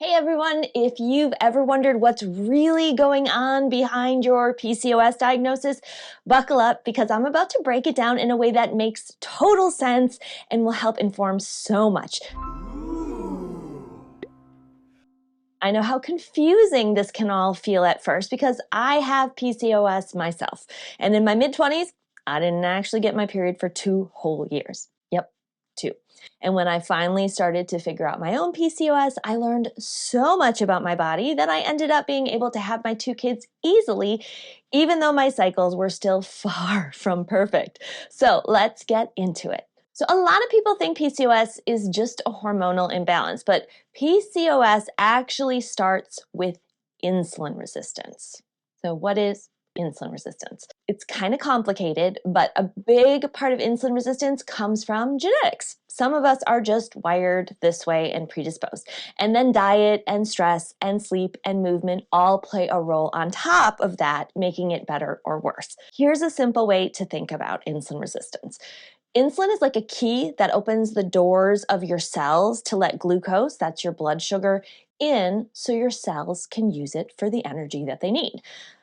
Hey everyone, if you've ever wondered what's really going on behind your PCOS diagnosis, buckle up because I'm about to break it down in a way that makes total sense and will help inform so much. I know how confusing this can all feel at first because I have PCOS myself. And in my mid-20s, I didn't actually get my period for 2 whole years. Yep, 2. And when I finally started to figure out my own PCOS, I learned so much about my body that I ended up being able to have my 2 kids easily, even though my cycles were still far from perfect. So let's get into it. So a lot of people think PCOS is just a hormonal imbalance, but PCOS actually starts with insulin resistance. So what is insulin resistance? It's kind of complicated, but a big part of insulin resistance comes from genetics. Some of us are just wired this way and predisposed. And then diet and stress and sleep and movement all play a role on top of that, making it better or worse. Here's a simple way to think about insulin resistance. Insulin is like a key that opens the doors of your cells to let glucose, that's your blood sugar, in so your cells can use it for the energy that they need.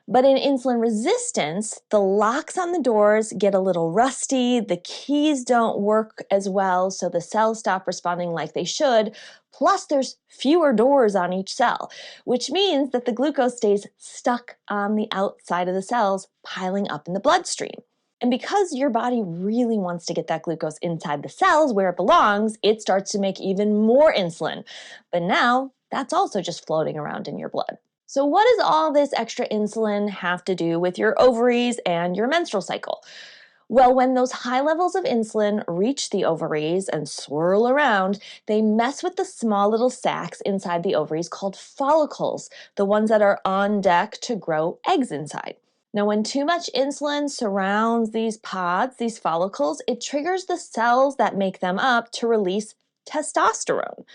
But in insulin resistance, the locks on the doors get a little rusty, the keys don't work as well, so the cells stop responding like they should, plus there's fewer doors on each cell, which means that the glucose stays stuck on the outside of the cells, piling up in the bloodstream. And because your body really wants to get that glucose inside the cells where it belongs, it starts to make even more insulin. But now, that's also just floating around in your blood. So what does all this extra insulin have to do with your ovaries and your menstrual cycle? Well, when those high levels of insulin reach the ovaries and swirl around, they mess with the small little sacs inside the ovaries called follicles, the ones that are on deck to grow eggs inside. Now, when too much insulin surrounds these pods, these follicles, it triggers the cells that make them up to release testosterone.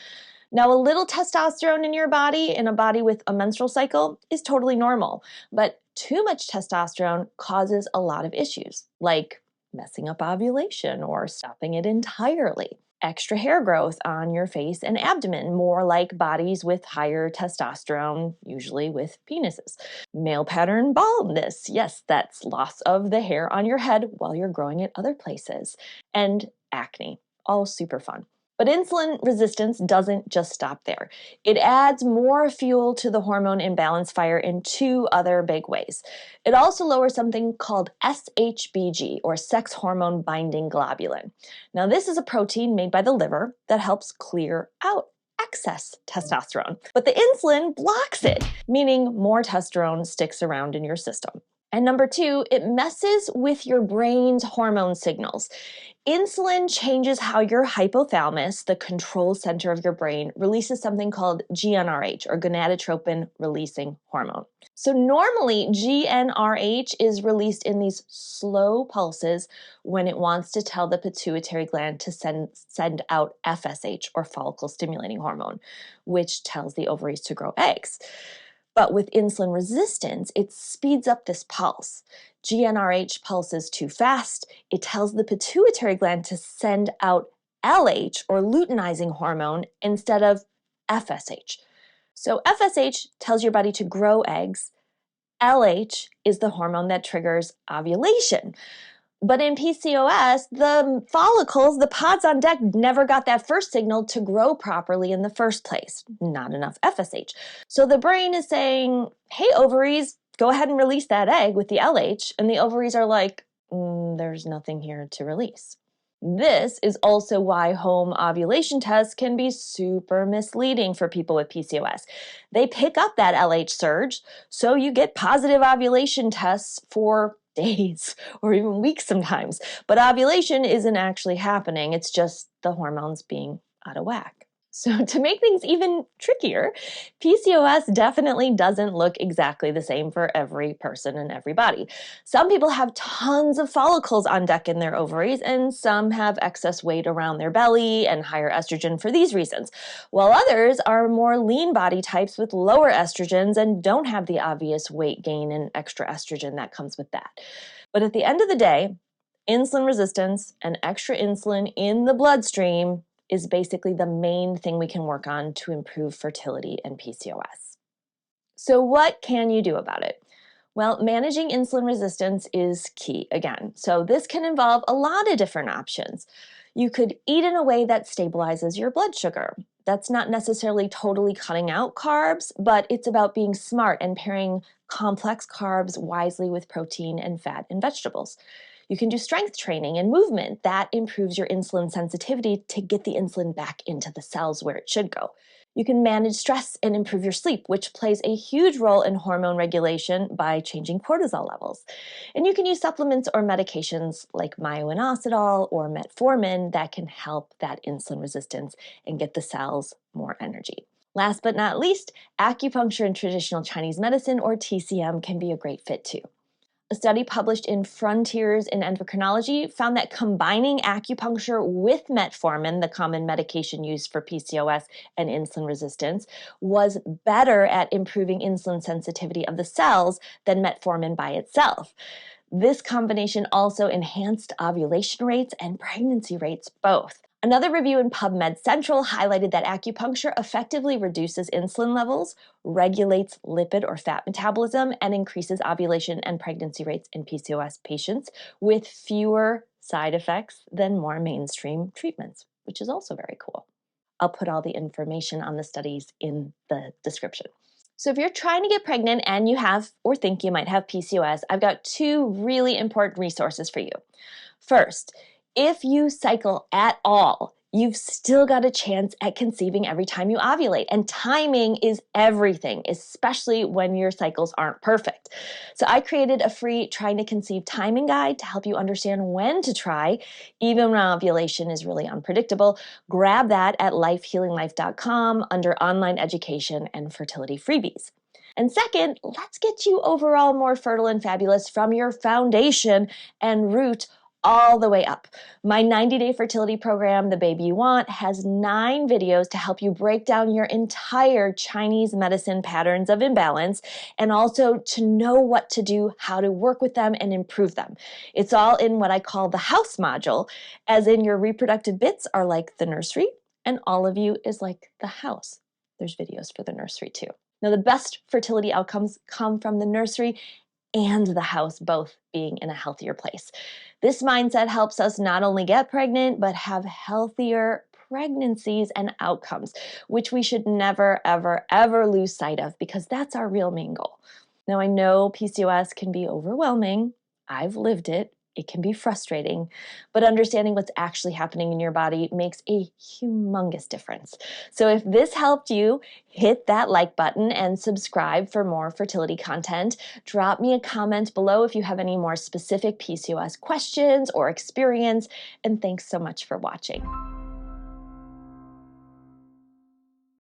Now, a little testosterone in your body, in a body with a menstrual cycle, is totally normal. But too much testosterone causes a lot of issues, like messing up ovulation or stopping it entirely. Extra hair growth on your face and abdomen, more like bodies with higher testosterone, usually with penises. Male pattern baldness, yes, that's loss of the hair on your head while you're growing it other places. And acne, all super fun. But insulin resistance doesn't just stop there. It adds more fuel to the hormone imbalance fire in 2 other big ways. It also lowers something called SHBG, or sex hormone binding globulin. Now, this is a protein made by the liver that helps clear out excess testosterone. But the insulin blocks it, meaning more testosterone sticks around in your system. And number 2, it messes with your brain's hormone signals. Insulin changes how your hypothalamus, the control center of your brain, releases something called GnRH, or gonadotropin releasing hormone. So normally, GnRH is released in these slow pulses when it wants to tell the pituitary gland to send out FSH, or follicle stimulating hormone, which tells the ovaries to grow eggs. But with insulin resistance, it speeds up this pulse. GnRH pulses too fast. It tells the pituitary gland to send out LH, or luteinizing hormone, instead of FSH. So FSH tells your body to grow eggs. LH is the hormone that triggers ovulation. But in PCOS, the follicles, the pods on deck, never got that first signal to grow properly in the first place. Not enough FSH. So the brain is saying, hey, ovaries, go ahead and release that egg with the LH. And the ovaries are like, there's nothing here to release. This is also why home ovulation tests can be super misleading for people with PCOS. They pick up that LH surge, so you get positive ovulation tests for days or even weeks sometimes. But ovulation isn't actually happening. It's just the hormones being out of whack. So to make things even trickier, PCOS definitely doesn't look exactly the same for every person and every body. Some people have tons of follicles on deck in their ovaries, and some have excess weight around their belly and higher estrogen for these reasons, while others are more lean body types with lower estrogens and don't have the obvious weight gain and extra estrogen that comes with that. But at the end of the day, insulin resistance and extra insulin in the bloodstream is basically the main thing we can work on to improve fertility and PCOS. So what can you do about it? Well, managing insulin resistance is key again. So this can involve a lot of different options. You could eat in a way that stabilizes your blood sugar. That's not necessarily totally cutting out carbs, but it's about being smart and pairing complex carbs wisely with protein and fat and vegetables. You can do strength training and movement. That improves your insulin sensitivity to get the insulin back into the cells where it should go. You can manage stress and improve your sleep, which plays a huge role in hormone regulation by changing cortisol levels. And you can use supplements or medications like myoinositol or metformin that can help that insulin resistance and get the cells more energy. Last but not least, acupuncture and traditional Chinese medicine, or TCM, can be a great fit too. A study published in Frontiers in Endocrinology found that combining acupuncture with metformin, the common medication used for PCOS and insulin resistance, was better at improving insulin sensitivity of the cells than metformin by itself. This combination also enhanced ovulation rates and pregnancy rates both. Another review in PubMed Central highlighted that acupuncture effectively reduces insulin levels, regulates lipid or fat metabolism, and increases ovulation and pregnancy rates in PCOS patients with fewer side effects than more mainstream treatments, which is also very cool. I'll put all the information on the studies in the description. So if you're trying to get pregnant and you have or think you might have PCOS, I've got two really important resources for you. First, if you cycle at all, you've still got a chance at conceiving every time you ovulate. And timing is everything, especially when your cycles aren't perfect. So I created a free Trying to Conceive timing guide to help you understand when to try, even when ovulation is really unpredictable. Grab that at lifehealinglife.com under online education and fertility freebies. And second, let's get you overall more fertile and fabulous from your foundation and root all the way up. My 90-day fertility program, The Baby You Want, has 9 videos to help you break down your entire Chinese medicine patterns of imbalance and also to know what to do, how to work with them, and improve them. It's all in what I call the house module, as in your reproductive bits are like the nursery, and all of you is like the house. There's videos for the nursery too. Now, the best fertility outcomes come from the nursery and the house both being in a healthier place. This mindset helps us not only get pregnant, but have healthier pregnancies and outcomes, which we should never, ever, ever lose sight of because that's our real main goal. Now, I know PCOS can be overwhelming. I've lived it. It can be frustrating, but understanding what's actually happening in your body makes a humongous difference. So if this helped you, hit that like button and subscribe for more fertility content. Drop me a comment below if you have any more specific PCOS questions or experience, and thanks so much for watching.